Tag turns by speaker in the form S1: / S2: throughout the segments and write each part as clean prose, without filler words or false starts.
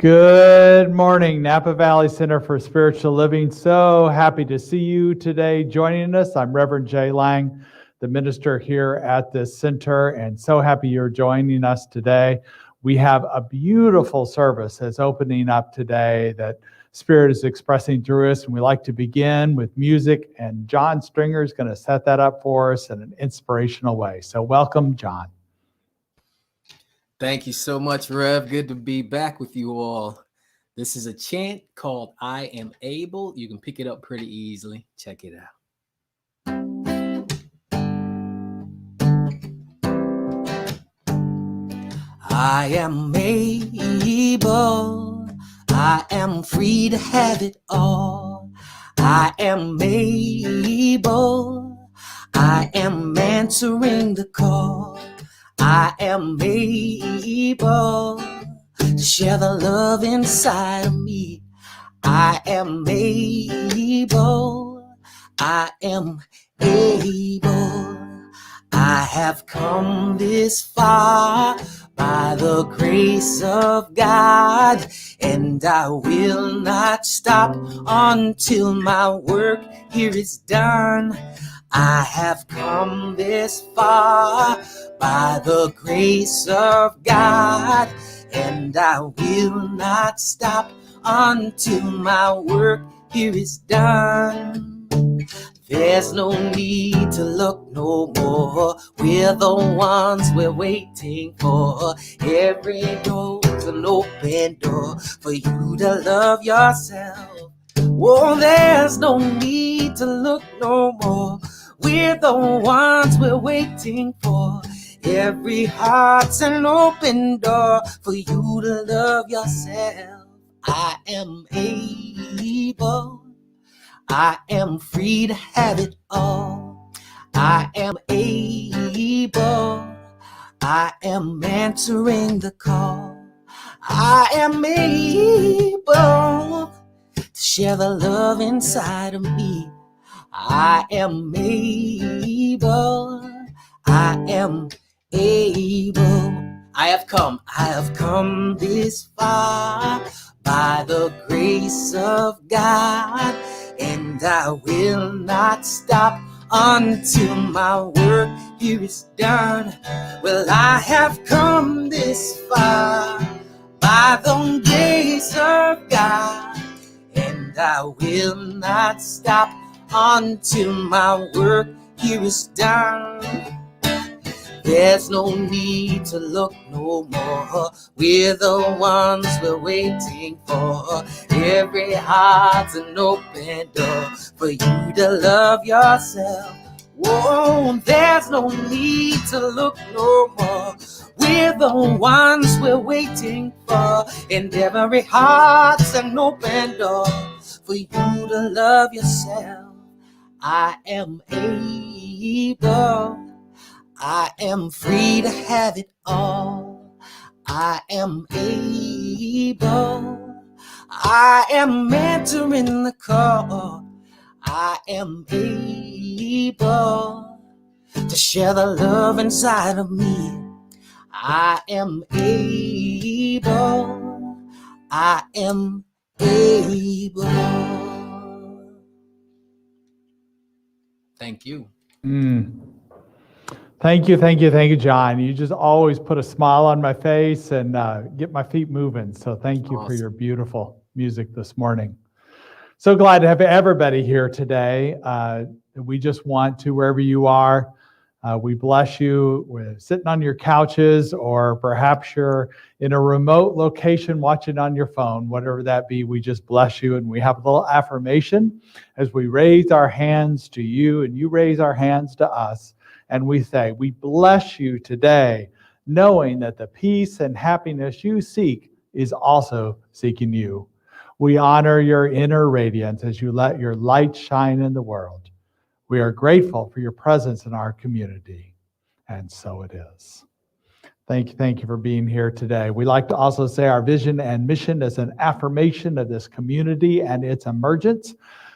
S1: Good morning, Napa Valley Center for Spiritual Living. So happy to see you today joining us. I'm Reverend Jay Lang, the minister here at this center, and so happy you're joining us today. We have a beautiful service that's opening up today that Spirit is expressing through us, and we like to begin with music, and John Stringer is going to set that up for us in an inspirational way. So welcome, John.
S2: Thank you so much, Rev. Good to be back with you all. This is a chant called I Am Able. You can pick it up pretty easily. Check it out. I am able. I am free to have it all. I am able. I am answering the call. I am able to share the love inside of me. I am able. I am able. I have come this far by the grace of God, and I will not stop until my work here is done. I have come this far by the grace of God,
S3: and I will not stop until my work here is done. There's no need to look no more. We're the ones we're waiting for. Every door's an open door for you to love yourself. Oh, there's no need to look no more. We're the ones we're waiting for. Every heart's an open door for you to love yourself. I am able. I am free to have it all. I am able. I am answering the call. I am able to share the love inside of me. I am able. I am able. I have come this far by the grace of God. And I will not stop until my work here is done. Well, I have come this far by the grace of God, and I will not stop until my work here is done. There's no need to look no more. We're the ones we're waiting for. Every heart's an open door for you to love yourself. Whoa, there's no need to look no more. We're the ones we're waiting for. And every heart's an open door for you to love yourself. I am able. I am free to have it all. I am able. I am answering the call. I am able to share the love inside of me. I am able. I am able.
S2: Thank you.
S1: Thank you, John. You just always put a smile on my face and get my feet moving. So thank you for your beautiful music this morning. So glad to have everybody here today. We just want to, wherever you are, we bless you. We're sitting on your couches, or perhaps you're in a remote location watching on your phone, whatever that be. We just bless you. And we have a little affirmation as we raise our hands to you and you raise our hands to us. And we say, we bless you today, knowing that the peace and happiness you seek is also seeking you. We honor your inner radiance as you let your light shine in the world. We are grateful for your presence in our community. And so it is. Thank you for being here today. We like to also say our vision and mission is an affirmation of this community and its emergence.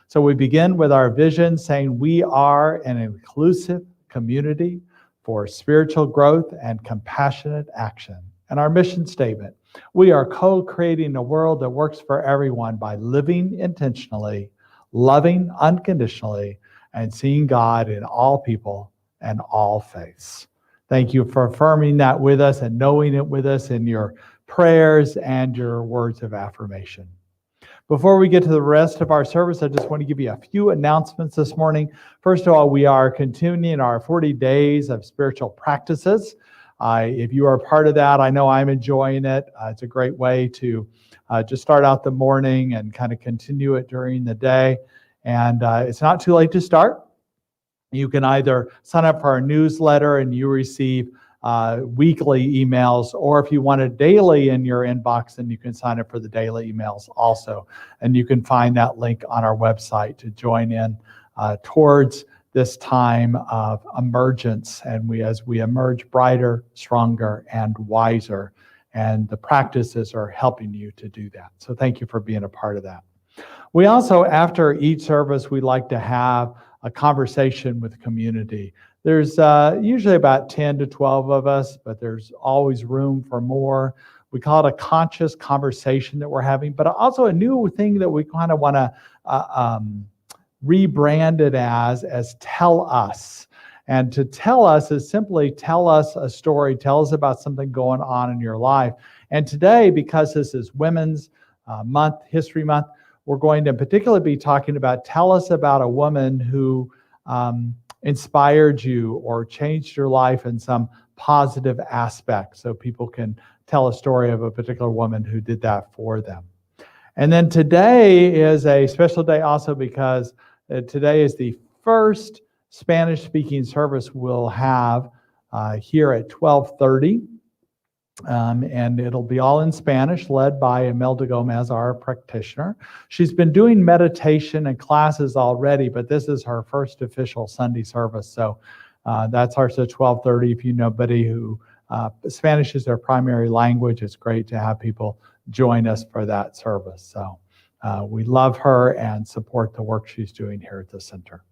S1: So we begin with our vision saying we are an inclusive community for spiritual growth and compassionate action. And our mission statement, we are co-creating a world that works for everyone by living intentionally, loving unconditionally, and seeing God in all people and all faiths. Thank you for affirming that with us and knowing it with us in your prayers and your words of affirmation. Before we get to the rest of our service, I just want to give you a few announcements this morning. First of all, we are continuing our 40 days of spiritual practices. If you are part of that, I know I'm enjoying it. It's a great way to just start out the morning and kind of continue it during the day. And it's not too late to start. You can either sign up for our newsletter and you receive weekly emails, or if you want it daily in your inbox, then you can sign up for the daily emails also. And you can find that link on our website to join in towards this time of emergence. And as we emerge brighter, stronger, and wiser. And the practices are helping you to do that. So thank you for being a part of that. We also, after each service, we like to have a conversation with the community. There's usually about 10 to 12 of us, but there's always room for more. We call it a conscious conversation that we're having, but also a new thing that we kind of want to rebrand it as tell us. And to tell us is simply tell us a story, tell us about something going on in your life. And today, because this is Women's Month, History Month, we're going to in particular be talking about, tell us about a woman who inspired you or changed your life in some positive aspect, so people can tell a story of a particular woman who did that for them. And then today is a special day also because today is the first Spanish-speaking service we'll have here at 12:30. And it'll be all in Spanish, led by Imelda Gomez, our practitioner. She's been doing meditation and classes already, but this is her first official Sunday service. So that starts at 12:30. If you know anybody who Spanish is their primary language, it's great to have people join us for that service. So we love her and support the work she's doing here at the center.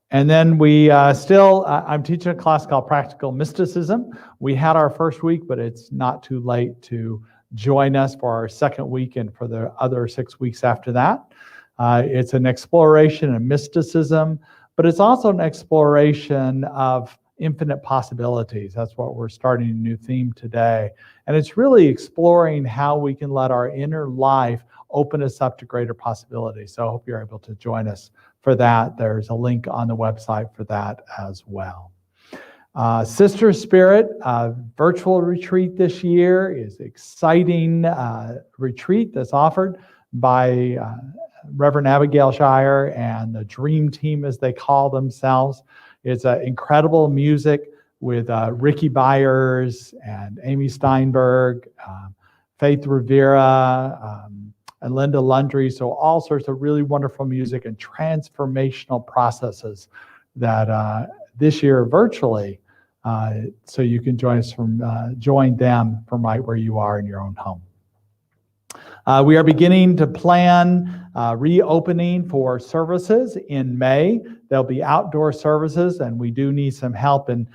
S1: And then we I'm teaching a class called Practical Mysticism. We had our first week, but it's not too late to join us for our second week and for the other 6 weeks after that. It's an exploration of mysticism, but it's also an exploration of infinite possibilities. That's what we're starting a new theme today. And it's really exploring how we can let our inner life open us up to greater possibilities. So I hope you're able to join us for that. There's a link on the website for that as well. Sister Spirit virtual retreat this year is exciting retreat that's offered by Reverend Abigail Shire and the Dream Team, as they call themselves. It's incredible music with Ricky Byers and Amy Steinberg, Faith Rivera, and Linda Lundry. So all sorts of really wonderful music and transformational processes that this year virtually, so you can join them from right where you are in your own home. We are beginning to plan reopening for services in May. There'll be outdoor services, and we do need some help in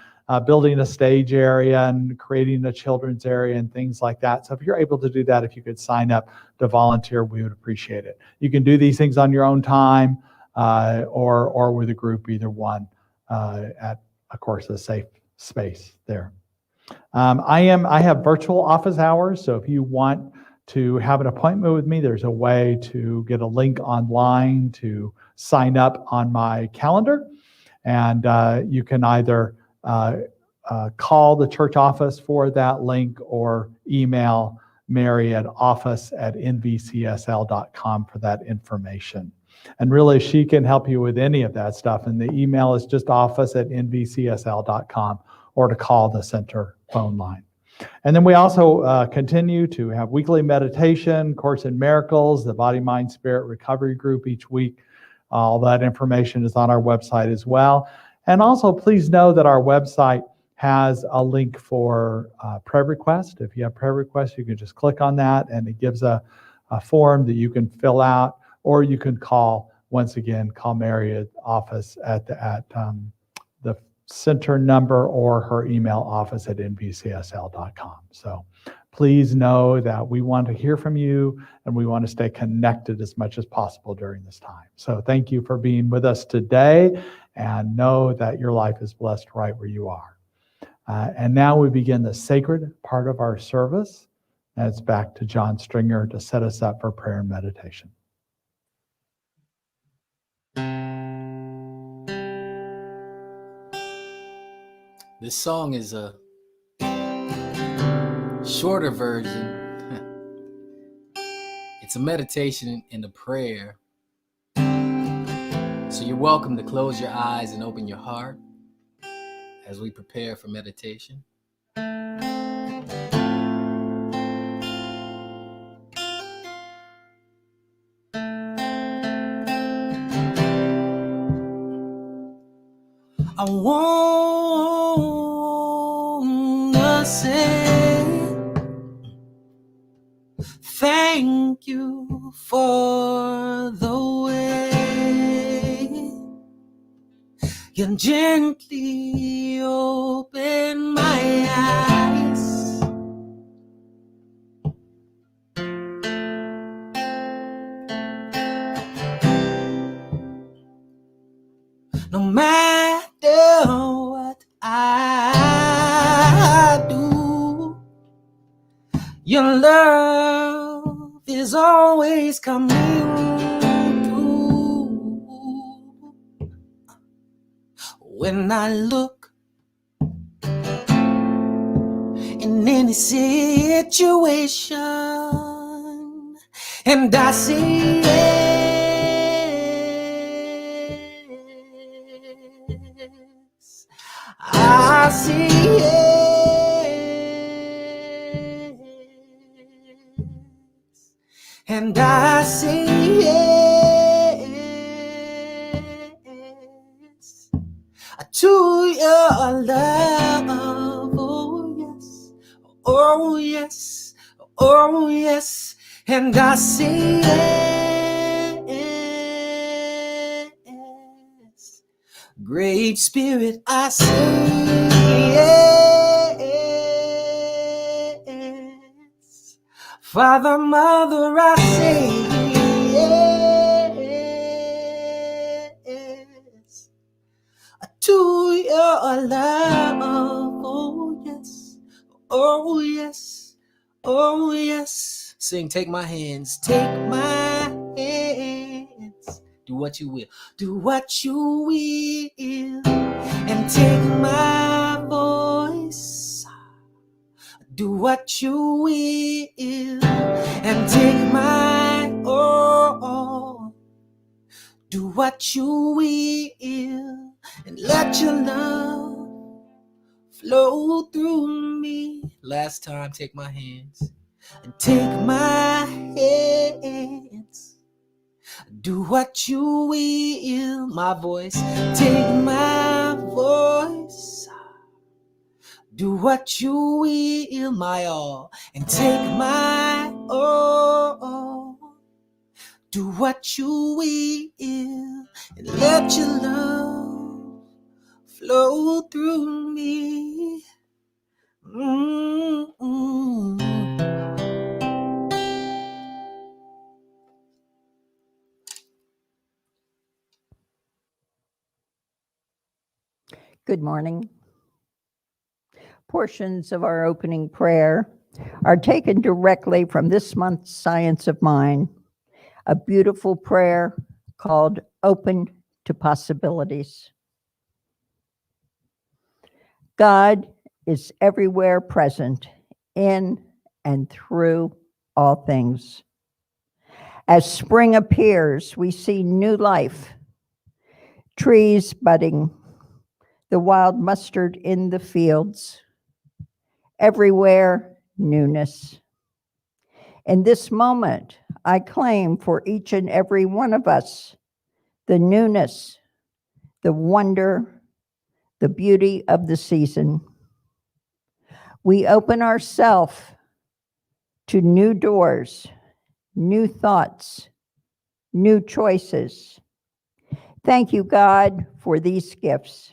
S1: building a stage area and creating a children's area and things like that. So if you're able to do that, if you could sign up to volunteer, we would appreciate it. You can do these things on your own time or with a group, either one, at, of course, a safe space there. I have virtual office hours, so if you want to have an appointment with me, there's a way to get a link online to sign up on my calendar. And you can either call the church office for that link or email Mary at office@nvcsl.com for that information. And really, she can help you with any of that stuff. And the email is just office@nvcsl.com, or to call the center phone line. And then we also continue to have weekly meditation, Course in Miracles, the Body, Mind, Spirit Recovery Group each week. All that information is on our website as well. And also, please know that our website has a link for prayer request. If you have prayer requests, you can just click on that, and it gives a form that you can fill out, or you can call Mary at office at the center number, or her email, office@nvcsl.com. So please know that we want to hear from you, and we want to stay connected as much as possible during this time. So thank you for being with us today, and know that your life is blessed right where you are. And now we begin the sacred part of our service. And it's back to John Stringer to set us up for prayer and meditation.
S2: This song is a shorter version. It's a meditation and a prayer. So you're welcome to close your eyes and open your heart as we prepare for meditation.
S3: I wanna say thank you for the way you gently open my eyes. No matter what I do, you Your love is always coming through. When I look in any situation and I see yes, I see yes, and I see yes to your love. Oh yes, oh yes, oh yes, and I say yes. Great Spirit, I say yes. Father, Mother, I say yes to your love. Oh yes, oh yes, oh yes. Sing, take my hands, take my hands. Do what you will, do what you will, and take my voice. Do what you will, and take my all. Do what you will, and let your love flow through me. Last time, take my hands and take my hands. Do what you will, my voice, take my voice. Do what you will, my all, and take my all. Do what you will, and let your love flow through me. Mm-mm.
S4: Good morning. Portions of our opening prayer are taken directly from this month's Science of Mind, a beautiful prayer called Open to Possibilities. God is everywhere present in and through all things. As spring appears, we see new life, trees budding, the wild mustard in the fields, everywhere newness. In this moment, I claim for each and every one of us the newness, the wonder, the beauty of the season. We open ourselves to new doors, new thoughts, new choices. Thank you, God, for these gifts.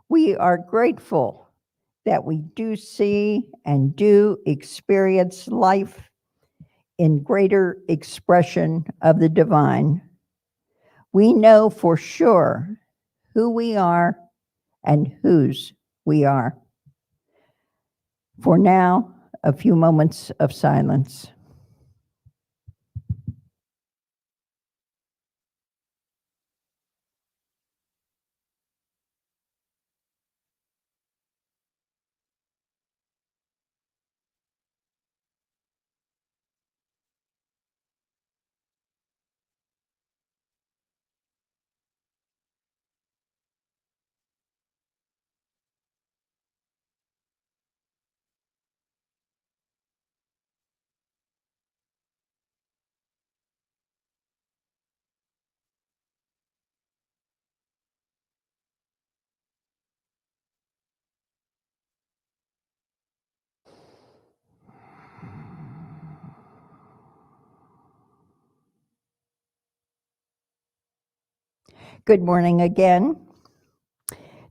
S4: We are grateful that we do see and do experience life in greater expression of the divine. We know for sure who we are and whose we are. For now, a few moments of silence. Good morning again.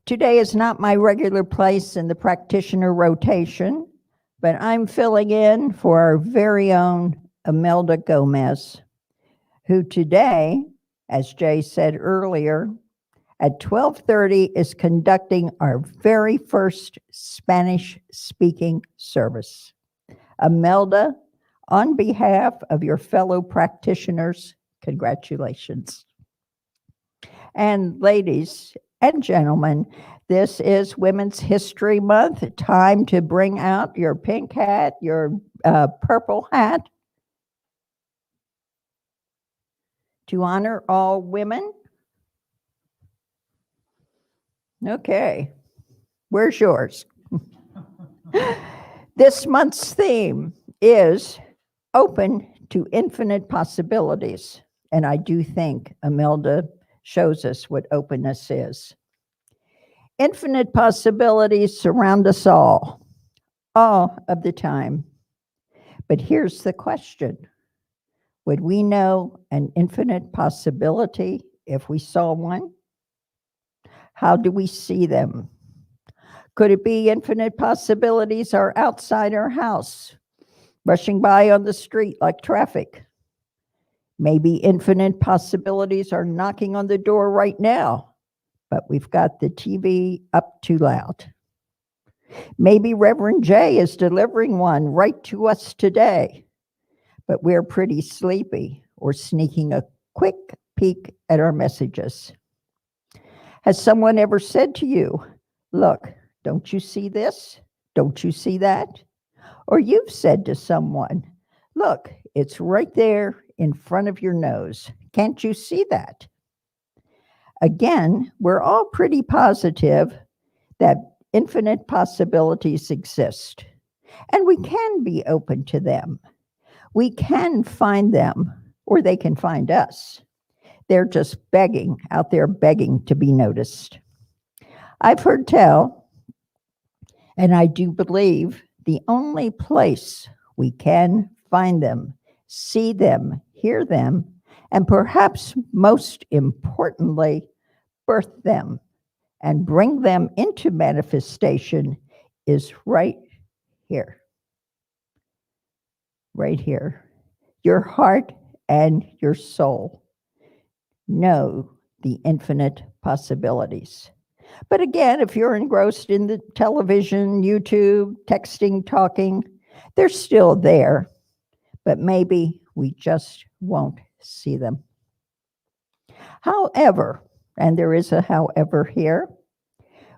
S4: Today is not my regular place in the practitioner rotation, but I'm filling in for our very own Imelda Gomez, who today, as Jay said earlier, at 12:30 is conducting our very first Spanish-speaking service. Imelda, on behalf of your fellow practitioners, congratulations. And ladies and gentlemen, this is Women's History Month. Time to bring out your pink hat, your purple hat, to honor all women. Okay, where's yours? This month's theme is open to infinite possibilities. And I do think Imelda shows us what openness is. Infinite possibilities surround us all of the time. But here's the question. Would we know an infinite possibility if we saw one? How do we see them? Could it be infinite possibilities are outside our house, rushing by on the street like traffic? Maybe infinite possibilities are knocking on the door right now, but we've got the TV up too loud. Maybe Reverend J is delivering one right to us today, but we're pretty sleepy or sneaking a quick peek at our messages. Has someone ever said to you, look, don't you see this? Don't you see that? Or you've said to someone, look, it's right there in front of your nose. Can't you see that? Again, we're all pretty positive that infinite possibilities exist, and we can be open to them. We can find them, or they can find us. They're just out there begging to be noticed. I've heard tell, and I do believe, the only place we can find them, see them, hear them, and perhaps most importantly, birth them and bring them into manifestation is right here. Right here. Your heart and your soul know the infinite possibilities. But again, if you're engrossed in the television, YouTube, texting, talking, they're still there, but maybe we just won't see them. However, and there is a however here,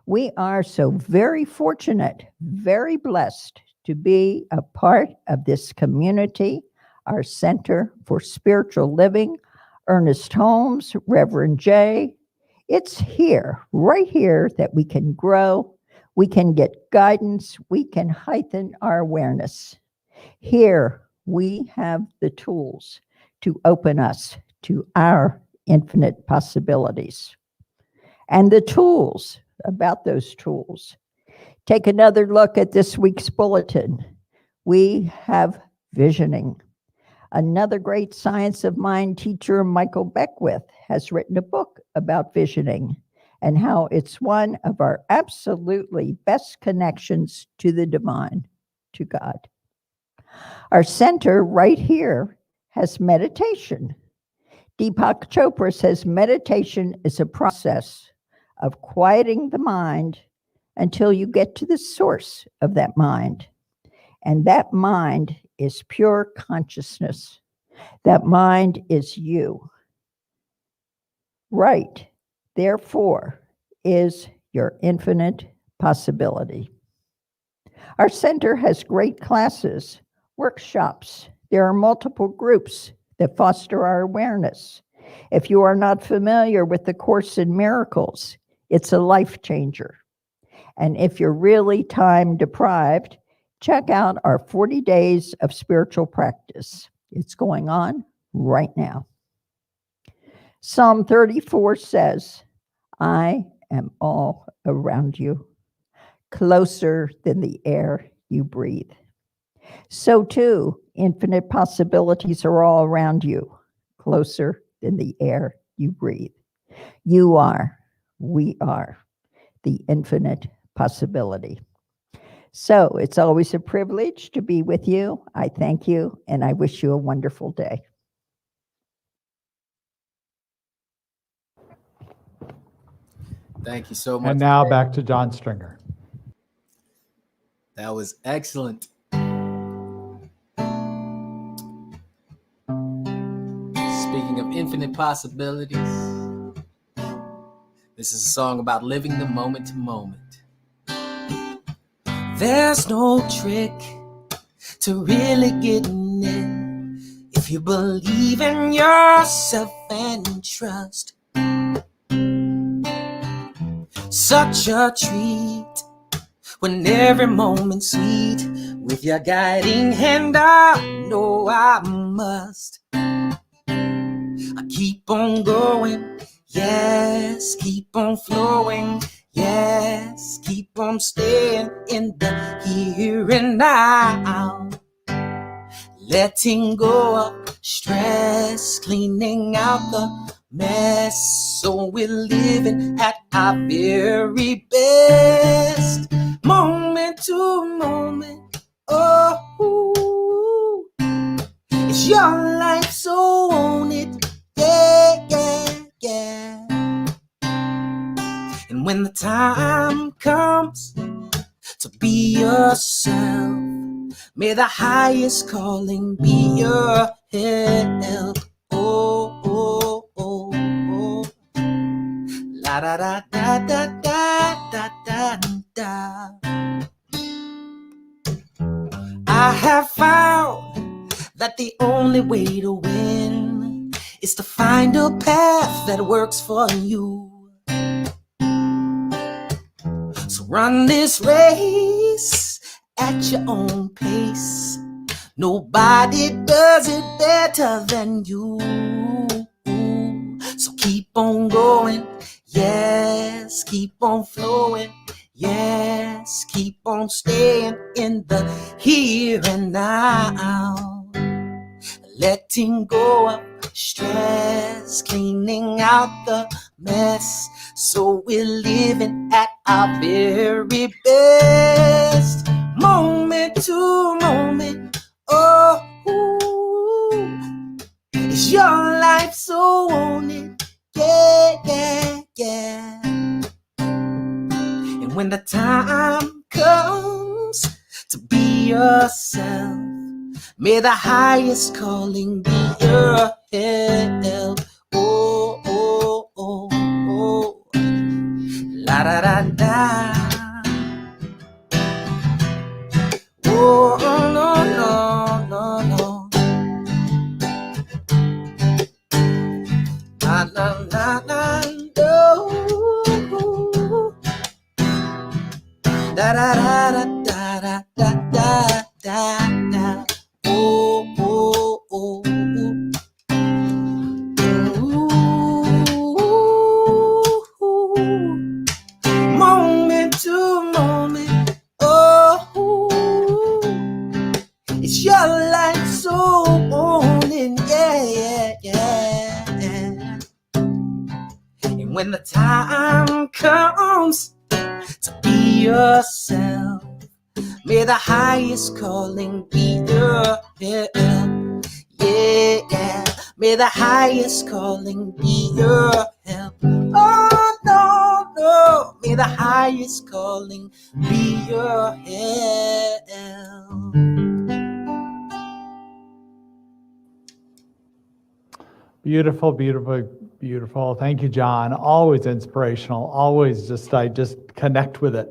S4: we are so very fortunate, very blessed to be a part of this community, our Center for Spiritual Living, Ernest Holmes, Reverend J. It's here, right here, that we can grow, we can get guidance, we can heighten our awareness. Here, we have the tools to open us to our infinite possibilities. And the tools, about those tools. Take another look at this week's bulletin. We have visioning. Another great Science of Mind teacher, Michael Beckwith, has written a book about visioning and how it's one of our absolutely best connections to the divine, to God. Our center right here has meditation. Deepak Chopra says meditation is a process of quieting the mind until you get to the source of that mind. And that mind is pure consciousness. That mind is you. Right, therefore, is your infinite possibility. Our center has great classes, workshops. There are multiple groups that foster our awareness. If you are not familiar with the Course in Miracles, it's a life changer. And if you're really time deprived, check out our 40 days of spiritual practice. It's going on right now. Psalm 34 says, I am all around you, closer than the air you breathe. So too, infinite possibilities are all around you, closer than the air you breathe. You are, we are, the infinite possibility. So it's always a privilege to be with you. I thank you, and I wish you a wonderful day.
S2: Thank you so much.
S1: And now back to John Stringer.
S2: That was excellent. Speaking of infinite possibilities, this is a song about living the moment to moment.
S3: There's no trick to really getting in if you believe in yourself and trust. Such a treat when every moment's sweet with your guiding hand. I know I must. I keep on going, yes, keep on flowing, yes, keep on staying in the here and now. Letting go of stress, cleaning out the mess, so we're living at our very best. Moment to moment, oh, it's your life, so own it, yeah, yeah, yeah. And when the time comes to be yourself, may the highest calling be your help. Oh, oh, oh, oh. La da da da da da da da da. I have found that the only way to win is to find a path that works for you. So run this race at your own pace. Nobody does it better than you. So keep on going, yes, keep on flowing, yes, keep on staying in the here and now. Letting go of stress, cleaning out the mess, so we're living at our very best. Moment to moment, oh, it's your life, so own it, yeah, yeah, yeah. And when the time comes to be yourself, may the highest calling be your help. Oh, oh, oh, oh. La da da da. Oh, no, no, no, no. Na, na, na, na, no. Da da da da da da da da da. Oh, oh, oh, oh. Ooh. Moment to moment, oh, it's your life, so own it, yeah, yeah, yeah. And when the time comes to be yourself, may the highest calling be your help. Yeah, yeah. May the highest calling be your help. Oh, no, no. May the highest calling be your help.
S1: Beautiful, beautiful, beautiful. Thank you, John. Always inspirational. Always I just connect with it.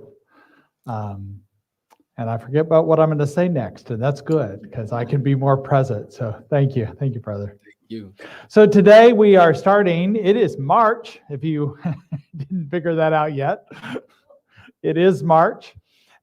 S1: And I forget about what I'm going to say next, and that's good because I can be more present. So thank you, brother.
S2: Thank you.
S1: So today we are starting. It is March. If you didn't figure that out yet, it is March,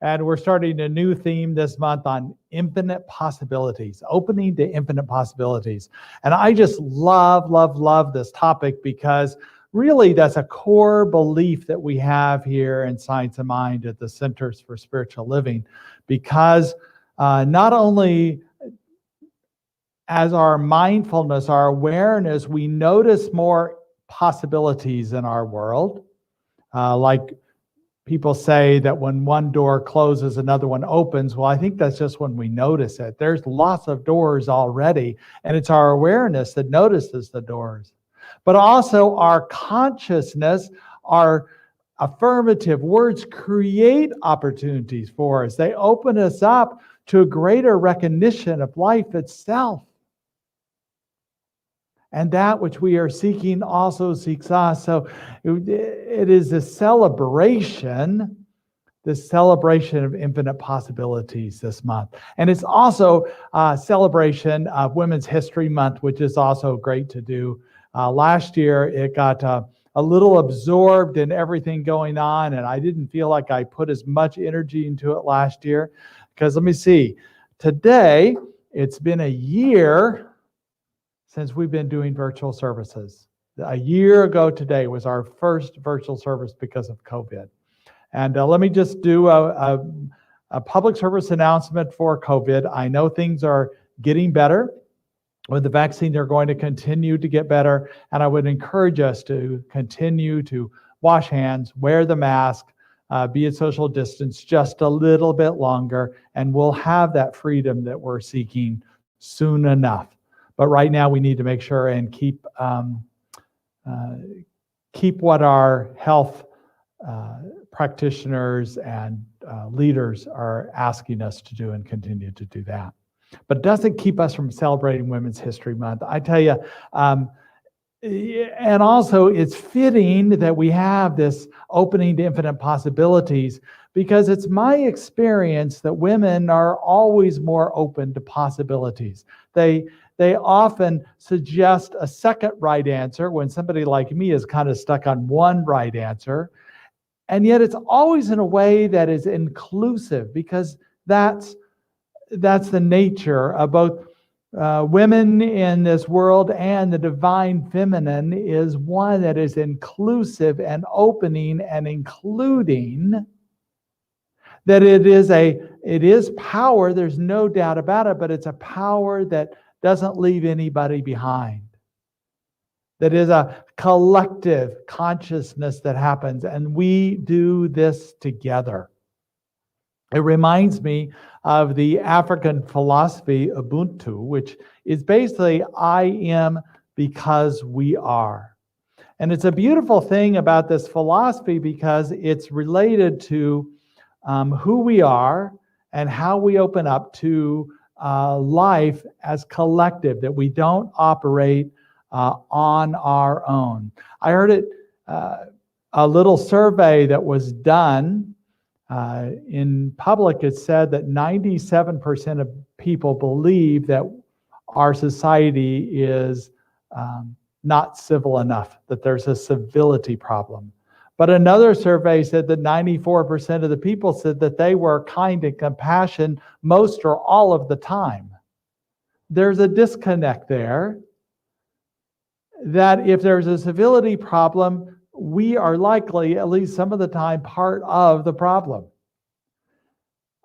S1: and we're starting a new theme this month on infinite possibilities, opening to infinite possibilities. And I just love, love, love this topic because really that's a core belief that we have here in Science of Mind at the Centers for Spiritual Living, because not only as our mindfulness, our awareness, we notice more possibilities in our world. Like people say that when one door closes, another one opens. Well, I think that's just when we notice it. There's lots of doors already, and it's our awareness that notices the doors. But also our consciousness, our affirmative words create opportunities for us. They open us up to a greater recognition of life itself. And that which we are seeking also seeks us. So it is a celebration, this celebration of infinite possibilities this month. And it's also a celebration of Women's History Month, which is also great to do. Last year, it got a little absorbed in everything going on, and I didn't feel like I put as much energy into it last year. Because let me see, today, it's been a year since we've been doing virtual services. A year ago today was our first virtual service because of COVID. And let me just do a public service announcement for COVID. I know things are getting better. With the vaccine, they're going to continue to get better. And I would encourage us to continue to wash hands, wear the mask, be at social distance just a little bit longer, and we'll have that freedom that we're seeking soon enough. But right now, we need to make sure and keep what our health practitioners and leaders are asking us to do, and continue to do that. But it doesn't keep us from celebrating Women's History Month. I tell you, and also it's fitting that we have this opening to infinite possibilities, because it's my experience that women are always more open to possibilities. They often suggest a second right answer when somebody like me is kind of stuck on one right answer. And yet it's always in a way that is inclusive, because that's the nature of both women in this world, and the divine feminine is one that is inclusive and opening and including. That it is power, there's no doubt about it, but it's a power that doesn't leave anybody behind. That is a collective consciousness that happens, and we do this together. It reminds me of the African philosophy Ubuntu, which is basically I am because we are. And it's a beautiful thing about this philosophy, because it's related to who we are and how we open up to life as collective, that we don't operate on our own. I heard it, a little survey that was done in public. It said that 97% of people believe that our society is not civil enough, that there's a civility problem. But another survey said that 94% of the people said that they were kind and compassionate most or all of the time. There's a disconnect there, that if there's a civility problem, we are likely, at least some of the time, part of the problem.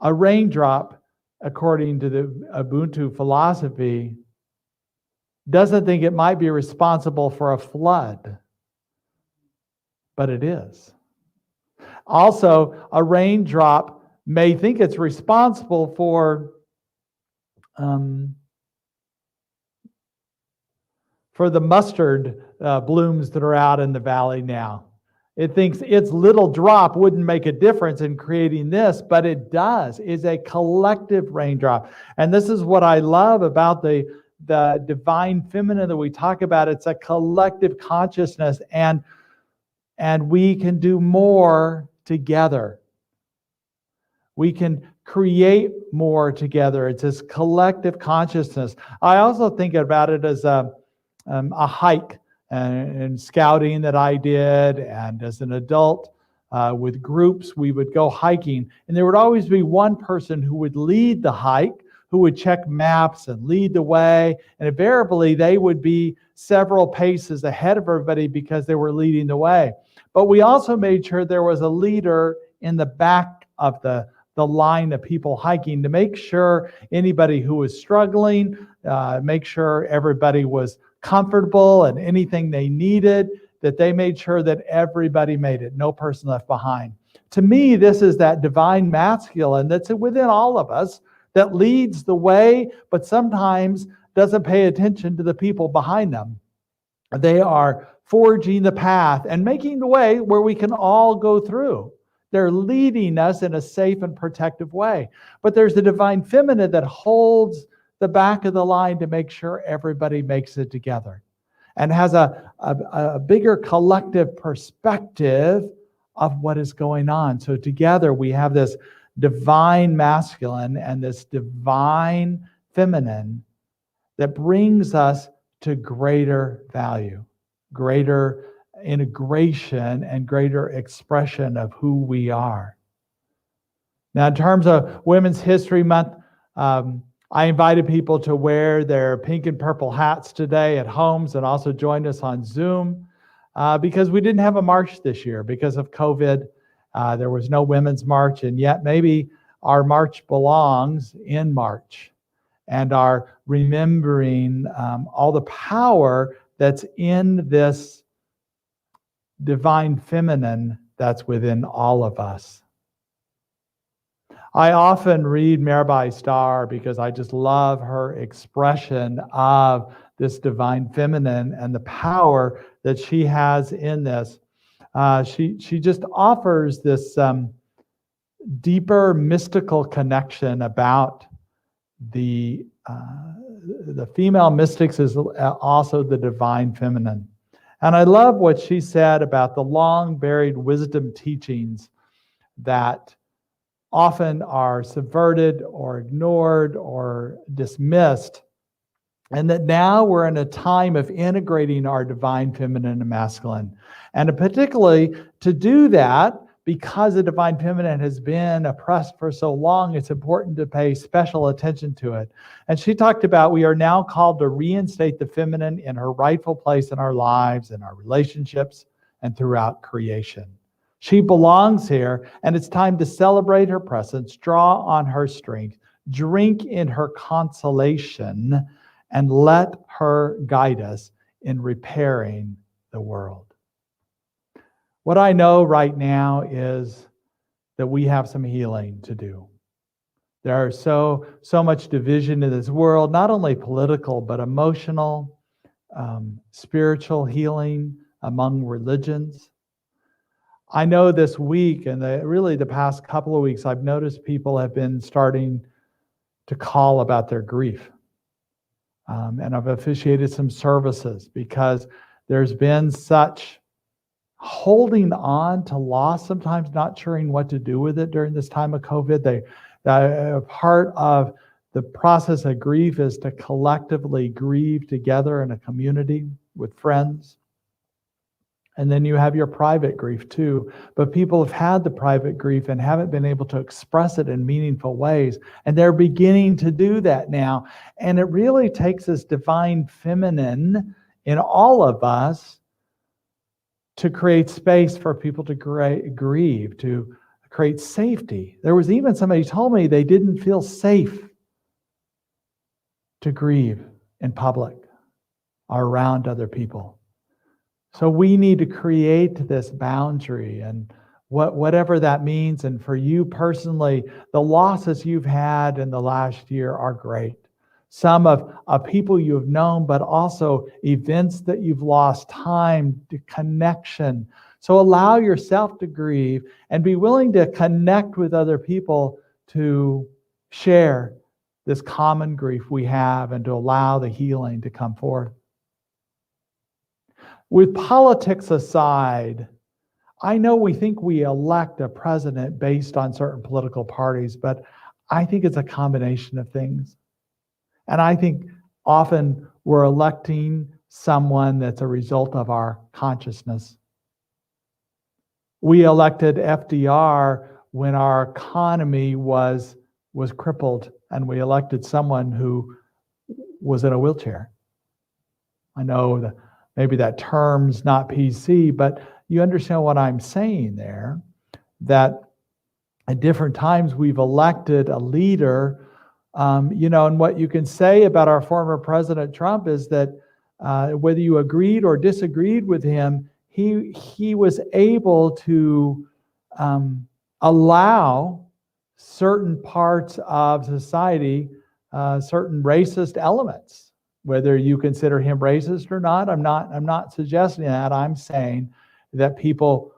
S1: A raindrop, according to the Ubuntu philosophy, doesn't think it might be responsible for a flood, but it is. Also, a raindrop may think it's responsible for the mustard blooms that are out in the valley now. It thinks its little drop wouldn't make a difference in creating this, but it does. It's a collective raindrop. And this is what I love about the divine feminine that we talk about. It's a collective consciousness, and we can do more together. We can create more together. It's this collective consciousness. I also think about it as a hike and scouting that I did, and as an adult with groups, we would go hiking, and there would always be one person who would lead the hike, who would check maps and lead the way, and invariably they would be several paces ahead of everybody because they were leading the way. But we also made sure there was a leader in the back of the line of people hiking, to make sure anybody who was struggling, make sure everybody was comfortable, and anything they needed, that they made sure that everybody made it, no person left behind. To me, this is that divine masculine that's within all of us, that leads the way, but sometimes doesn't pay attention to the people behind them. They are forging the path and making the way where we can all go through. They're leading us in a safe and protective way. But there's the divine feminine that holds the back of the line to make sure everybody makes it together. and has a bigger collective perspective of what is going on. So together we have this divine masculine and this divine feminine that brings us to greater value, greater integration, and greater expression of who we are. Now, in terms of Women's History Month, I invited people to wear their pink and purple hats today at homes and also join us on Zoom because we didn't have a march this year because of COVID. There was no Women's March, and yet maybe our march belongs in March and are remembering all the power that's in this divine feminine that's within all of us. I often read Mirabai Starr because I just love her expression of this divine feminine and the power that she has in this. She just offers this deeper mystical connection about the female mystics is also the divine feminine. And I love what she said about the long buried wisdom teachings that often are subverted or ignored or dismissed, and that now we're in a time of integrating our divine feminine and masculine. And particularly to do that, because the divine feminine has been oppressed for so long, it's important to pay special attention to it. And she talked about we are now called to reinstate the feminine in her rightful place in our lives, in our relationships, and throughout creation. She belongs here, and it's time to celebrate her presence, draw on her strength, drink in her consolation, and let her guide us in repairing the world. What I know right now is that we have some healing to do. There are so much division in this world, not only political, but emotional, spiritual healing among religions. I know this week and really the past couple of weeks, I've noticed people have been starting to call about their grief. And I've officiated some services because there's been such holding on to loss, sometimes not sure what to do with it during this time of COVID. Part of the process of grief is to collectively grieve together in a community with friends. And then you have your private grief too. But people have had the private grief and haven't been able to express it in meaningful ways. And they're beginning to do that now. And it really takes this divine feminine in all of us to create space for people to grieve, to create safety. There was even somebody told me they didn't feel safe to grieve in public or around other people. So we need to create this boundary, and whatever that means. And for you personally, the losses you've had in the last year are great. Some of people you have known, but also events that you've lost, time, connection. So allow yourself to grieve and be willing to connect with other people to share this common grief we have and to allow the healing to come forth. With politics aside, I know we think we elect a president based on certain political parties, but I think it's a combination of things. And I think often we're electing someone that's a result of our consciousness. We elected FDR when our economy was crippled, and we elected someone who was in a wheelchair. I know maybe that term's not PC, but you understand what I'm saying there, that at different times we've elected a leader, and what you can say about our former President Trump is that whether you agreed or disagreed with him, he was able to allow certain parts of society, certain racist elements. Whether you consider him racist or not, I'm not suggesting that. I'm saying that people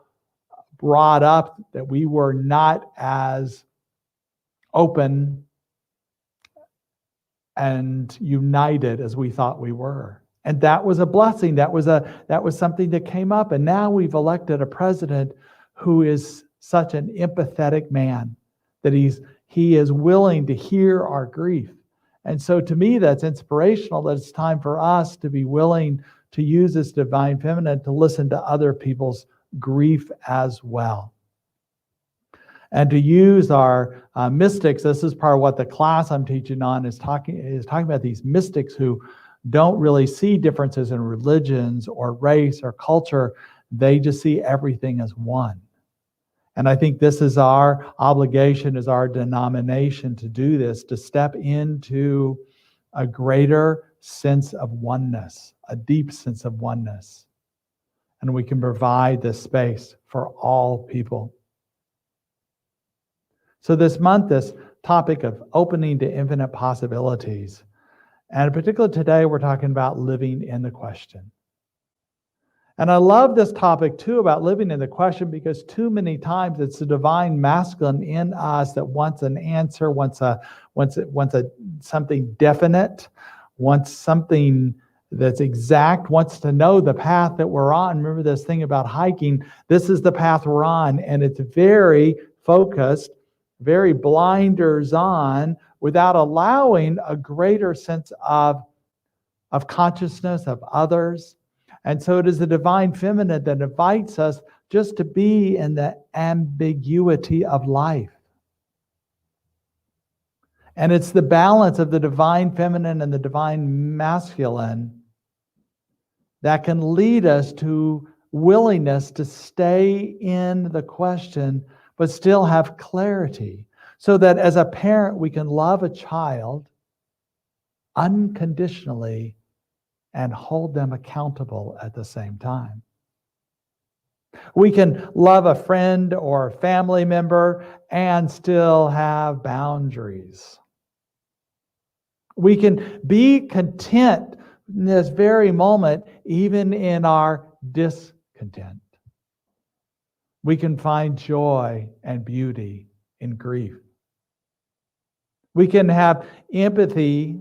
S1: brought up that we were not as open and united as we thought we were. And that was a blessing. That was something that came up. And now we've elected a president who is such an empathetic man, that he is willing to hear our grief. And so to me, that's inspirational, that it's time for us to be willing to use this divine feminine to listen to other people's grief as well. And to use our mystics. This is part of what the class I'm teaching on is talking about, these mystics who don't really see differences in religions or race or culture. They just see everything as one. And I think this is our obligation, as our denomination, to do this, to step into a greater sense of oneness, a deep sense of oneness. And we can provide this space for all people. So this month, this topic of opening to infinite possibilities. And in particular today, we're talking about living in the question. And I love this topic too, about living in the question, because too many times it's the divine masculine in us that wants an answer, wants something definite, wants something that's exact, wants to know the path that we're on. Remember this thing about hiking, this is the path we're on, and it's very focused, very blinders on, without allowing a greater sense of consciousness of others. And so it is the divine feminine that invites us just to be in the ambiguity of life. And it's the balance of the divine feminine and the divine masculine that can lead us to willingness to stay in the question, but still have clarity. So that as a parent, we can love a child unconditionally and hold them accountable at the same time. We can love a friend or a family member and still have boundaries. We can be content in this very moment, even in our discontent. We can find joy and beauty in grief. We can have empathy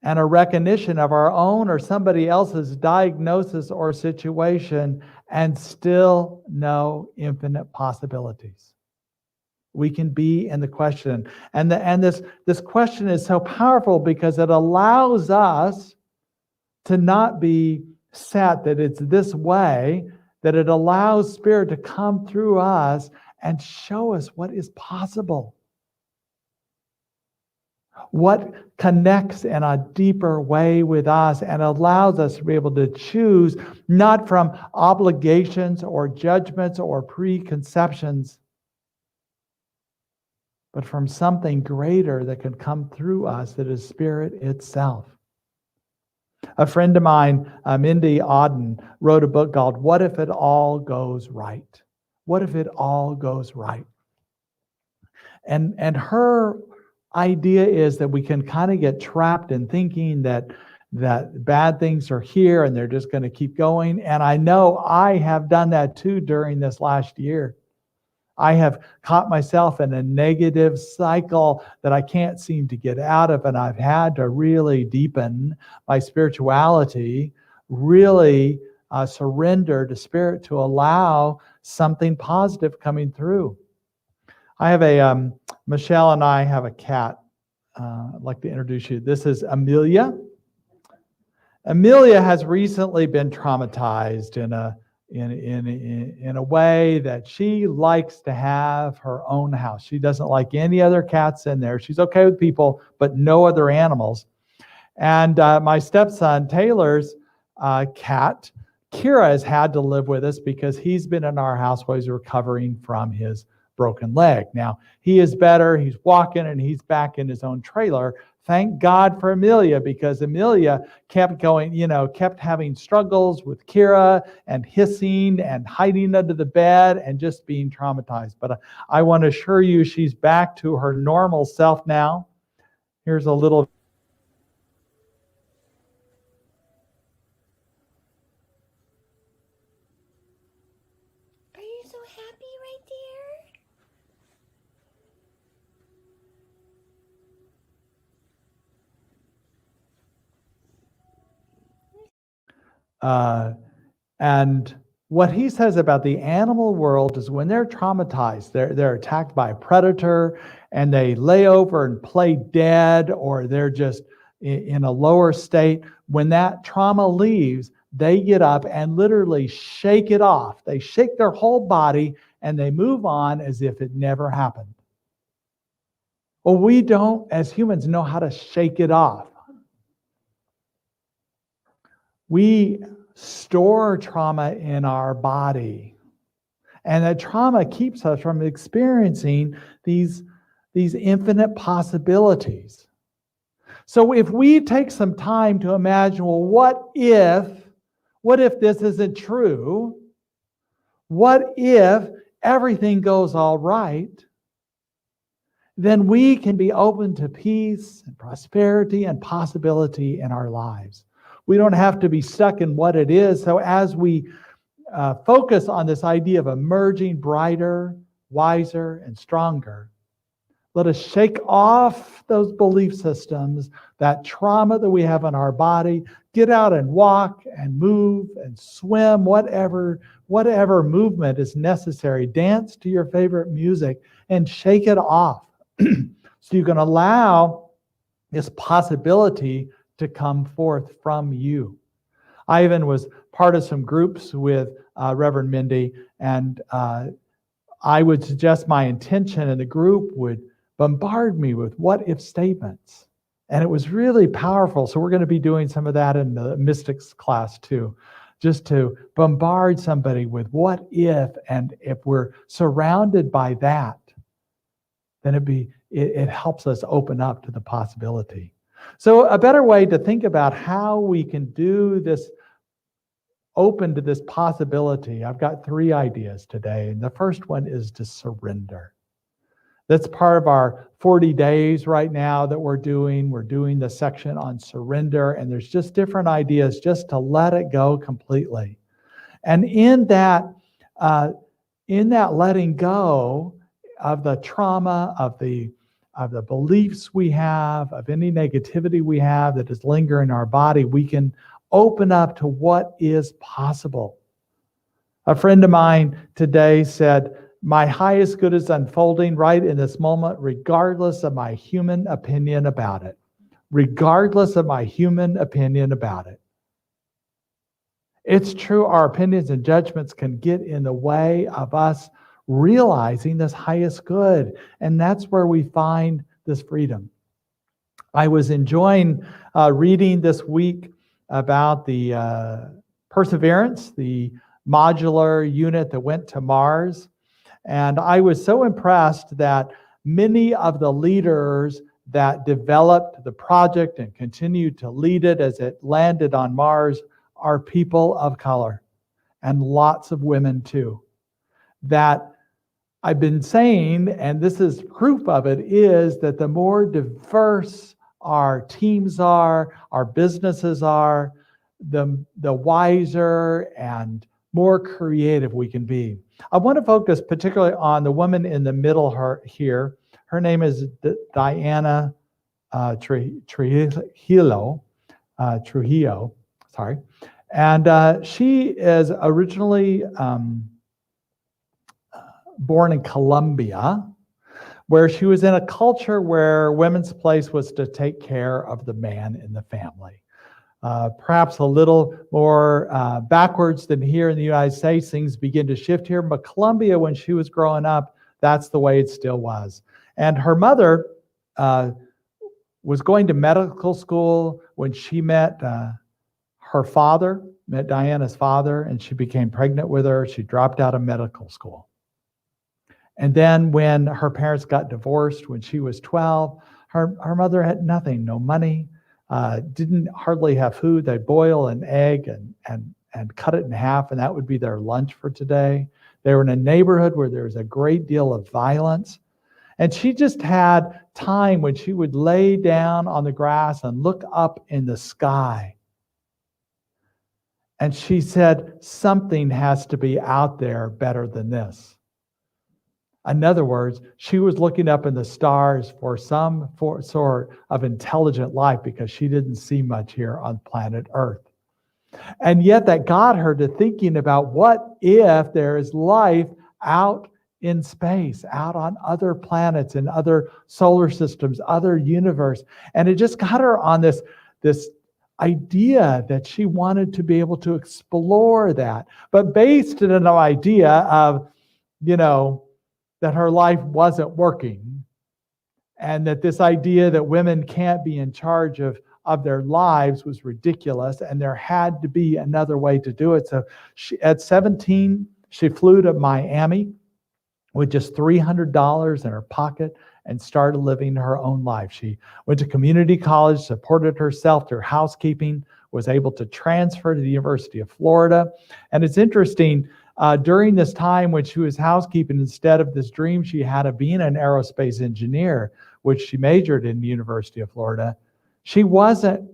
S1: and a recognition of our own or somebody else's diagnosis or situation and still know infinite possibilities. We can be in the question. And this question is so powerful because it allows us to not be set that it's this way, that it allows Spirit to come through us and show us what is possible. What connects in a deeper way with us and allows us to be able to choose, not from obligations or judgments or preconceptions, but from something greater that can come through us, that is Spirit itself. A friend of mine, Mindy Auden, wrote a book called What If It All Goes Right? What if it all goes right? And her idea is that we can kind of get trapped in thinking that bad things are here and they're just going to keep going. And I know I have done that too during this last year. I have caught myself in a negative cycle that I can't seem to get out of, and I've had to really deepen my spirituality, really surrender to Spirit to allow something positive coming through. I have Michelle and I have a cat. I'd like to introduce you. This is Amelia. Amelia has recently been traumatized in a way that she likes to have her own house. She doesn't like any other cats in there. She's okay with people, but no other animals. And my stepson, Taylor's cat, Kira, has had to live with us because he's been in our house while he's recovering from his broken leg. Now, he is better. He's walking and he's back in his own trailer. Thank God for Amelia, because Amelia kept going, kept having struggles with Kira and hissing and hiding under the bed and just being traumatized. But I want to assure you she's back to her normal self now. Here's a little.
S5: Are you so happy right there?
S1: And what he says about the animal world is when they're traumatized, they're attacked by a predator and they lay over and play dead, or they're just in a lower state. When that trauma leaves, they get up and literally shake it off. They shake their whole body and they move on as if it never happened. Well, we don't, as humans, know how to shake it off. We store trauma in our body, and that trauma keeps us from experiencing these infinite possibilities. So if we take some time to imagine, well, what if this isn't true? What if everything goes all right? Then we can be open to peace and prosperity and possibility in our lives. We don't have to be stuck in what it is. So as we focus on this idea of emerging brighter, wiser, and stronger, let us shake off those belief systems, that trauma that we have in our body, get out and walk and move and swim, whatever movement is necessary. Dance to your favorite music and shake it off. So you can allow this possibility to come forth from you. I even was part of some groups with Reverend Mindy, and I would suggest my intention, and the group would bombard me with what-if statements. And it was really powerful. So we're going to be doing some of that in the mystics class too, just to bombard somebody with what if, and if we're surrounded by that, then it helps us open up to the possibility. So a better way to think about how we can do this, open to this possibility, I've got 3 ideas today. And the first one is to surrender. That's part of our 40 days right now that we're doing. We're doing the section on surrender, and there's just different ideas just to let it go completely. And in that letting go of the trauma, of the beliefs we have, of any negativity we have that is lingering in our body, we can open up to what is possible. A friend of mine today said, "My highest good is unfolding right in this moment, regardless of my human opinion about it." Regardless of my human opinion about it. It's true, our opinions and judgments can get in the way of us realizing this highest good. And that's where we find this freedom. I was enjoying reading this week about the Perseverance, the modular unit that went to Mars. And I was so impressed that many of the leaders that developed the project and continued to lead it as it landed on Mars are people of color, and lots of women too. That I've been saying, and this is proof of it, is that the more diverse our teams are, our businesses are, the wiser and more creative we can be. I want to focus particularly on the woman in the middle here. Her name is Diana Trujillo, sorry. And she is originally born in Colombia, where she was in a culture where women's place was to take care of the man in the family. Perhaps a little more backwards than here in the United States. Things begin to shift here. But Colombia, when she was growing up, that's the way it still was. And her mother was going to medical school when she met her father, met Diana's father, and she became pregnant with her. She dropped out of medical school. And then when her parents got divorced when she was 12, her mother had nothing, no money, didn't hardly have food. They'd boil an egg and cut it in half, and that would be their lunch for today. They were in a neighborhood where there was a great deal of violence. And she just had time when she would lay down on the grass and look up in the sky. And she said, something has to be out there better than this. In other words, she was looking up in the stars for some sort of intelligent life because she didn't see much here on planet Earth. And yet that got her to thinking about what if there is life out in space, out on other planets and other solar systems, other universe. And it just got her on this idea that she wanted to be able to explore that, but based in an idea of, that her life wasn't working, and that this idea that women can't be in charge of their lives was ridiculous, and there had to be another way to do it. So at 17, she flew to Miami with just $300 in her pocket and started living her own life. She went to community college, supported herself through housekeeping, was able to transfer to the University of Florida. And it's interesting, during this time when she was housekeeping, instead of this dream she had of being an aerospace engineer, which she majored in the University of Florida, she wasn't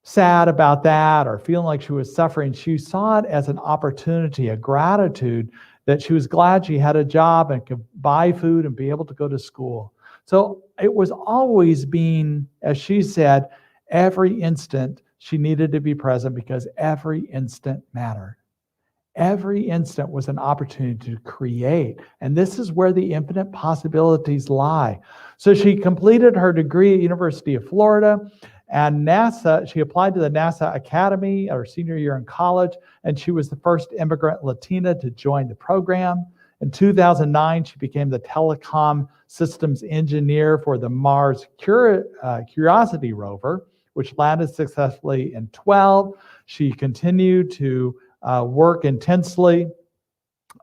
S1: sad about that or feeling like she was suffering. She saw it as an opportunity, a gratitude that she was glad she had a job and could buy food and be able to go to school. So it was always being, as she said, every instant she needed to be present because every instant mattered. Every instant was an opportunity to create. And this is where the infinite possibilities lie. So she completed her degree at University of Florida and NASA. She applied to the NASA Academy her senior year in college, and she was the first immigrant Latina to join the program. In 2009, she became the telecom systems engineer for the Mars Curiosity rover, which landed successfully in 2012. She continued to work intensely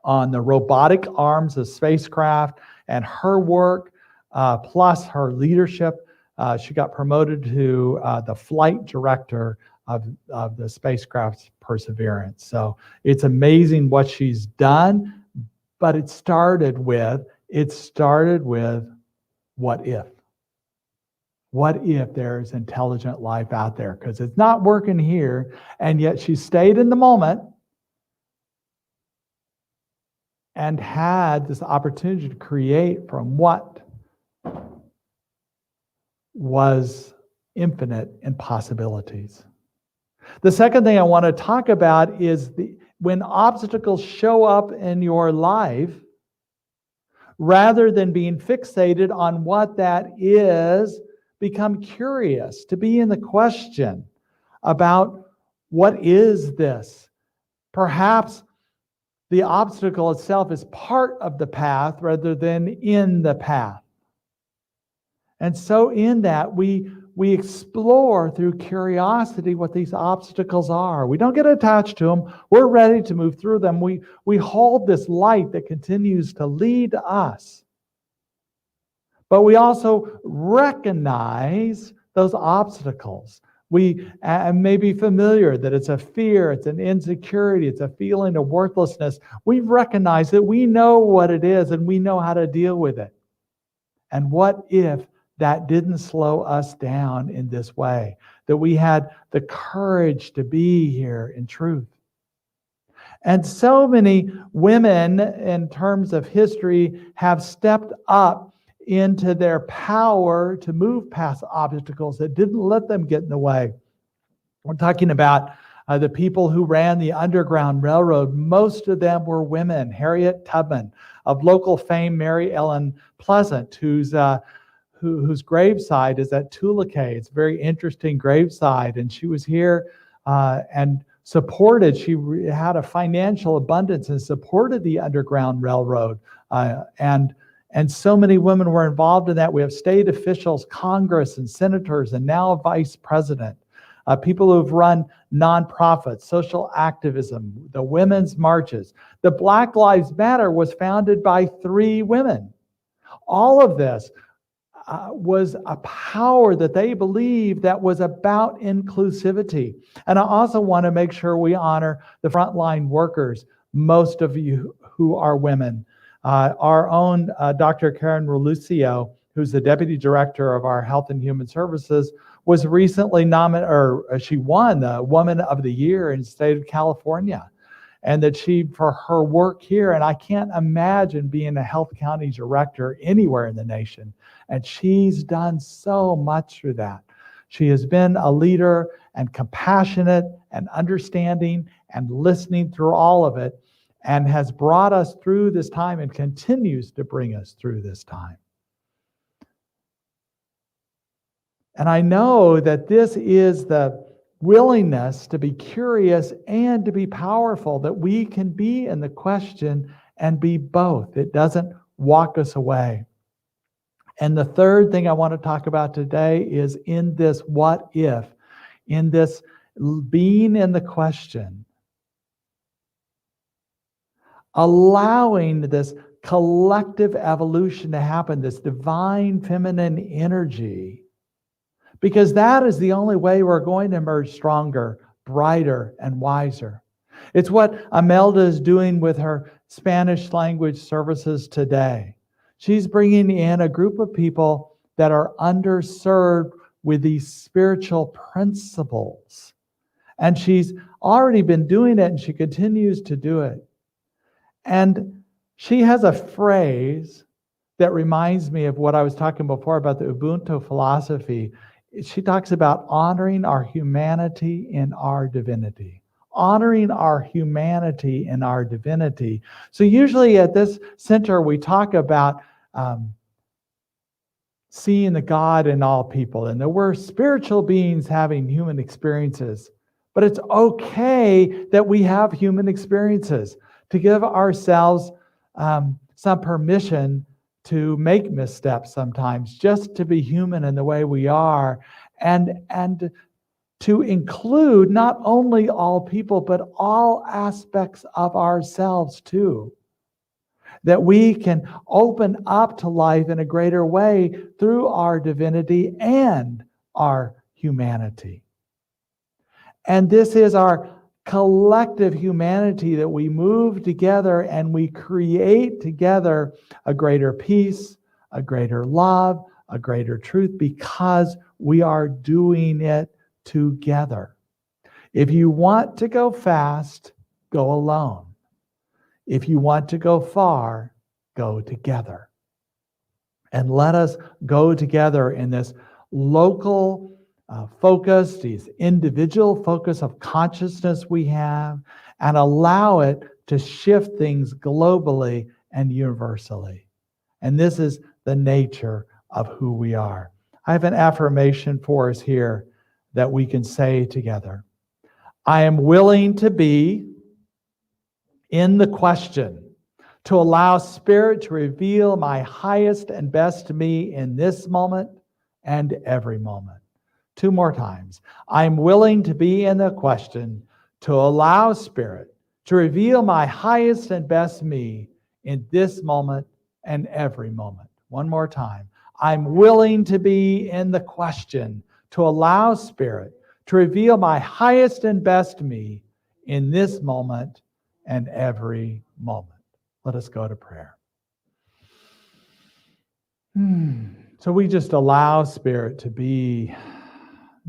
S1: on the robotic arms of spacecraft, and her work, plus her leadership, she got promoted to the flight director of the spacecraft's Perseverance. So it's amazing what she's done, but it started with what if? What if there's intelligent life out there? Because it's not working here, and yet she stayed in the moment and had this opportunity to create from what was infinite in possibilities. The second thing I want to talk about is when obstacles show up in your life, rather than being fixated on what that is, become curious, to be in the question about what is this? Perhaps the obstacle itself is part of the path rather than in the path. And so in that, we explore through curiosity what these obstacles are. We don't get attached to them. We're ready to move through them. We hold this light that continues to lead us. But we also recognize those obstacles. We may be familiar that it's a fear, it's an insecurity, it's a feeling of worthlessness. We recognize that we know what it is and we know how to deal with it. And what if that didn't slow us down in this way? That we had the courage to be here in truth. And so many women, in terms of history, have stepped up into their power to move past obstacles that didn't let them get in the way. We're talking about the people who ran the Underground Railroad. Most of them were women. Harriet Tubman, of local fame, Mary Ellen Pleasant, whose graveside is at Tulaque. It's a very interesting graveside, and she was here and supported. She had a financial abundance and supported the Underground Railroad, and so many women were involved in that. We have state officials, Congress, and senators, and now a vice president. People who've run nonprofits, social activism, the women's marches. The Black Lives Matter was founded by 3 women. All of this was a power that they believed that was about inclusivity. And I also want to make sure we honor the frontline workers, most of you who are women. Our own Dr. Karen Relucio, who's the Deputy Director of our Health and Human Services, was recently nominated, or she won the Woman of the Year in the state of California. And that for her work here, and I can't imagine being a health county director anywhere in the nation. And she's done so much through that. She has been a leader and compassionate and understanding and listening through all of it, and has brought us through this time and continues to bring us through this time. And I know that this is the willingness to be curious and to be powerful, that we can be in the question and be both. It doesn't walk us away. And the third thing I want to talk about today is in this what if, in this being in the question, allowing this collective evolution to happen, this divine feminine energy, because that is the only way we're going to emerge stronger, brighter, and wiser. It's what Imelda is doing with her Spanish language services today. She's bringing in a group of people that are underserved with these spiritual principles. And she's already been doing it, and she continues to do it. And she has a phrase that reminds me of what I was talking before about the Ubuntu philosophy. She talks about honoring our humanity in our divinity. Honoring our humanity in our divinity. So usually at this center, we talk about seeing the God in all people, and that we're spiritual beings having human experiences. But it's okay that we have human experiences, to give ourselves some permission to make missteps sometimes, just to be human in the way we are, and to include not only all people, but all aspects of ourselves too. That we can open up to life in a greater way through our divinity and our humanity. And this is our collective humanity, that we move together and we create together a greater peace, a greater love, a greater truth, because we are doing it together. If you want to go fast, go alone. If you want to go far, go together. And let us go together in this local focus, these individual focus of consciousness we have, and allow it to shift things globally and universally. And this is the nature of who we are. I have an affirmation for us here that we can say together. I am willing to be in the question, to allow Spirit to reveal my highest and best to me in this moment and every moment. 2 more times. I'm willing to be in the question, to allow Spirit to reveal my highest and best me in this moment and every moment. 1 more time. I'm willing to be in the question, to allow Spirit to reveal my highest and best me in this moment and every moment. Let us go to prayer. So we just allow Spirit to be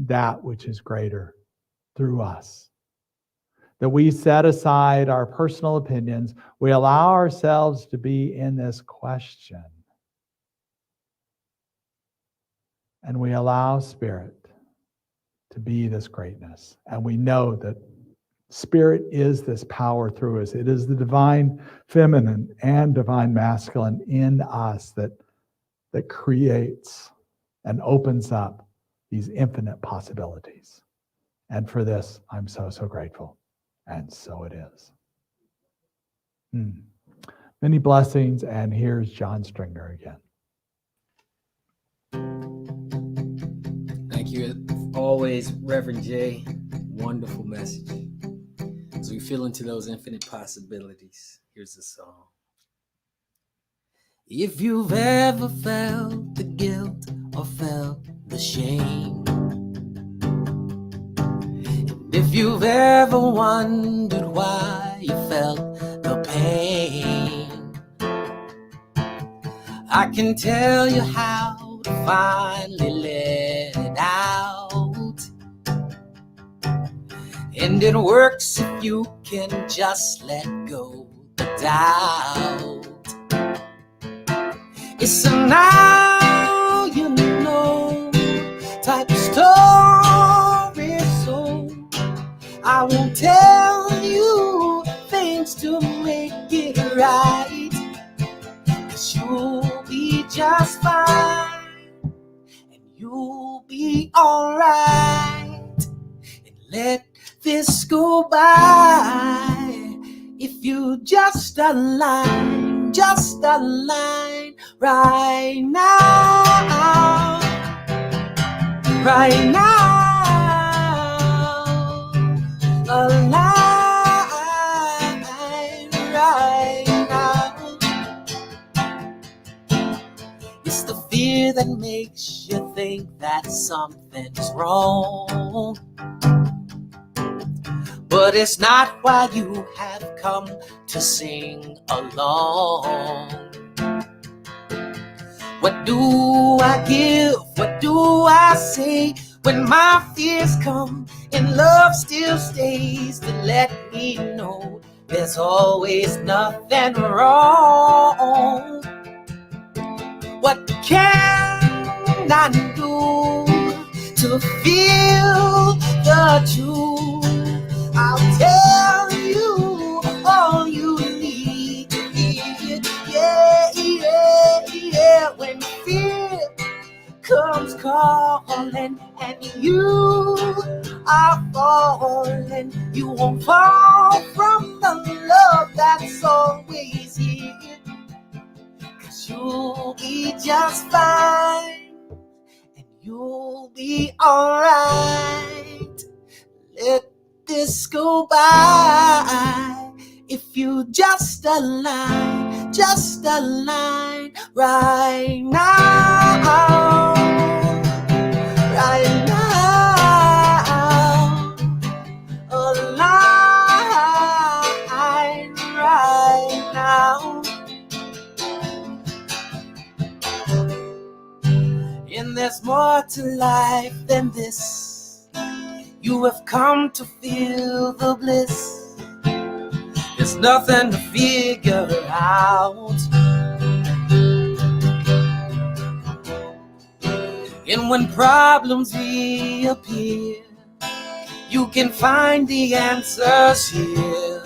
S1: that which is greater through us. That we set aside our personal opinions. We allow ourselves to be in this question. And we allow Spirit to be this greatness. And we know that Spirit is this power through us. It is the divine feminine and divine masculine in us that creates and opens up these infinite possibilities. And for this, I'm so, so grateful. And so it is. Many blessings, and here's John Stringer again.
S2: Thank you always, Reverend J. Wonderful message. As we feel into those infinite possibilities, here's the song.
S3: If you've ever felt the guilt or felt the shame, and if you've ever wondered why you felt the pain, I can tell you how to finally let it out. And it works if you can just let go the doubt. It's a now you know type of story. I won't tell you things to make it right, 'cause you'll be just fine, and you'll be alright. And let this go by if you just align right now, right now, align right now. It's the fear that makes you think that something's wrong, but it's not why you have come to sing along. What do I give? What do I say when my fears come and love still stays to let me know there's always nothing wrong? What can I do to feel the truth? I'll tell you all you need to hear. Yeah, yeah, yeah. When fear comes calling and you are falling, you won't fall from the love that's always here, 'cause you'll be just fine and you'll be alright. Let this go by if you just align right now, right now, align right now. And there's more to life than this. You have come to feel the bliss. There's nothing to figure out. And when problems reappear, you can find the answers here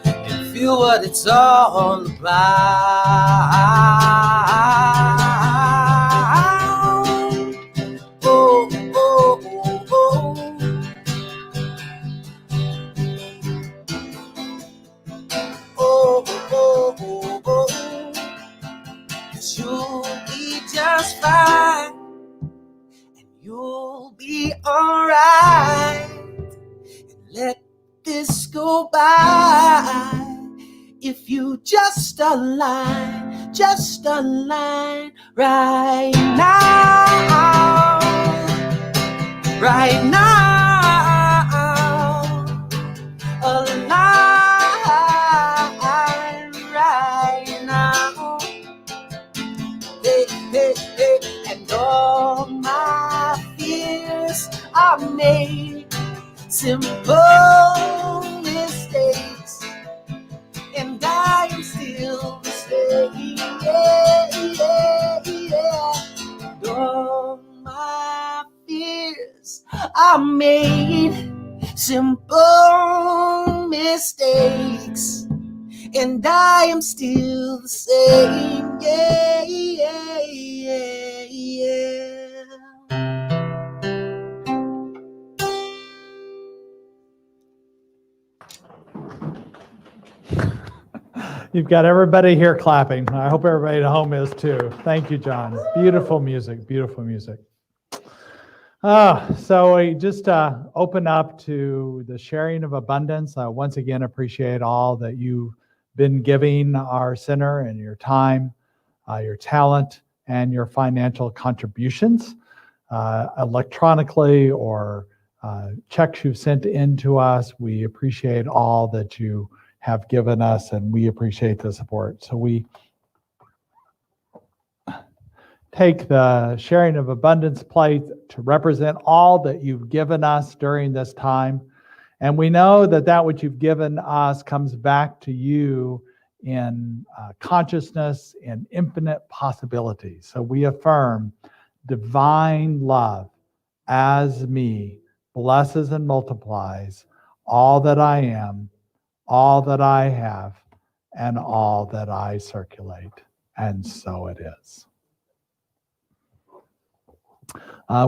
S3: and feel what it's all about. Oh, oh, oh, oh. Oh, oh, oh, oh. 'Cause you'll be just fine and you'll be alright. And let this go by if you just align right now, right now, align right now. Hey, hey, hey. And all my fears are made simple mistakes, and I am still the same. Yeah, yeah, yeah. And all my fears are made simple mistakes, and I am still the same. Yeah, yeah, yeah, yeah.
S1: You've got everybody here clapping. I hope everybody at home is too. Thank you, John. Beautiful music, beautiful music. So we just open up to the sharing of abundance. I once again appreciate all that you've been giving our center and your time, your talent, and your financial contributions, electronically or checks you've sent in to us. We appreciate all that you have given us, and we appreciate the support. So we take the sharing of abundance plate to represent all that you've given us during this time. And we know that that which you've given us comes back to you in consciousness and infinite possibilities. So we affirm divine love as me blesses and multiplies all that I am, all that I have, and all that I circulate. And so it is.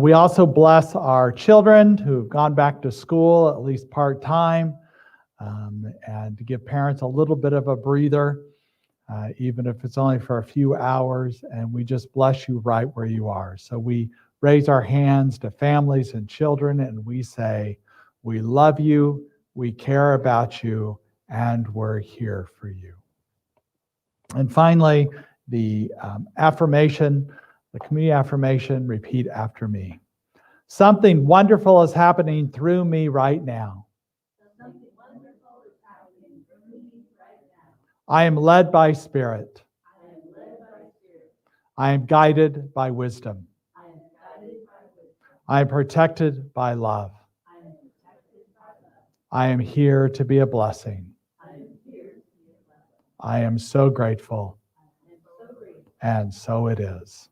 S1: We also bless our children who've gone back to school, at least part-time, and to give parents a little bit of a breather, even if it's only for a few hours. And we just bless you right where you are. So we raise our hands to families and children, and we say, we love you, we care about you, and we're here for you. And finally, the affirmation, the community affirmation, repeat after me. Something wonderful is happening through me right now. I am led by Spirit. I am guided by wisdom. I am protected by love. I am here to be a blessing. I am so grateful. And so it is.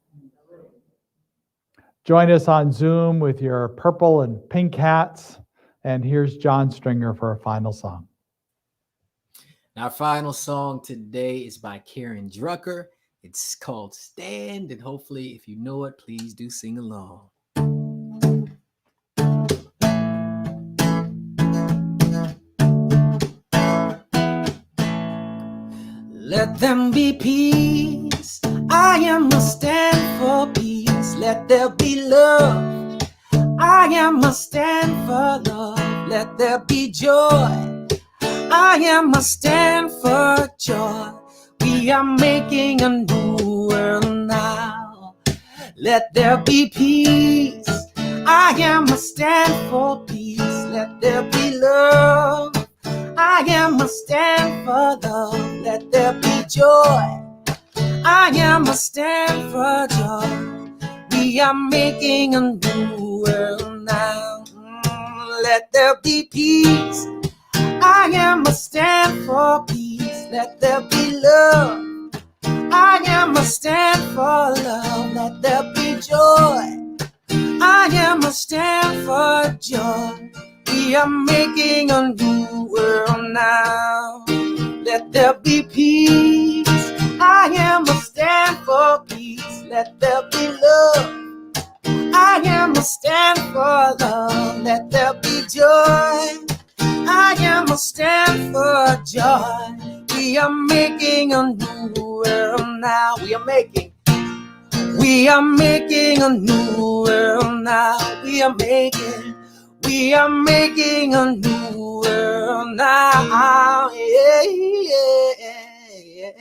S1: Join us on Zoom with your purple and pink hats. And here's John Stringer for a final song.
S2: Our final song today is by Karen Drucker. It's called Stand, and hopefully if you know it, please do sing along.
S3: Let them be peace. I am a stand for peace. Let there be love. I am a stand for love. Let there be joy. I am a stand for joy. We are making a new world now. Let there be peace. I am a stand for peace. Let there be love. I am a stand for love. Let there be joy. I am a stand for joy. We are making a new world now. Let there be peace. I am a stand for peace. Let there be love. I am a stand for love. Let there be joy. I am a stand for joy. We are making a new world now. Let there be peace. I am a stand for peace. Let there be love. I am a stand for love. Let there be joy. I am a stand for joy. We are making a new world now. We are making a new world now. We are making a new world now. Yeah, yeah, yeah.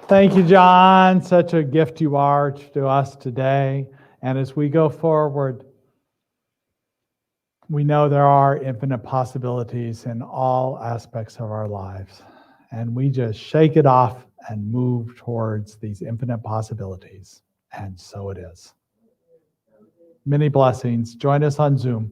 S1: Thank you, John. Such a gift you are to us today. And as we go forward, we know there are infinite possibilities in all aspects of our lives. And we just shake it off and move towards these infinite possibilities. And so it is. Many blessings. Join us on Zoom.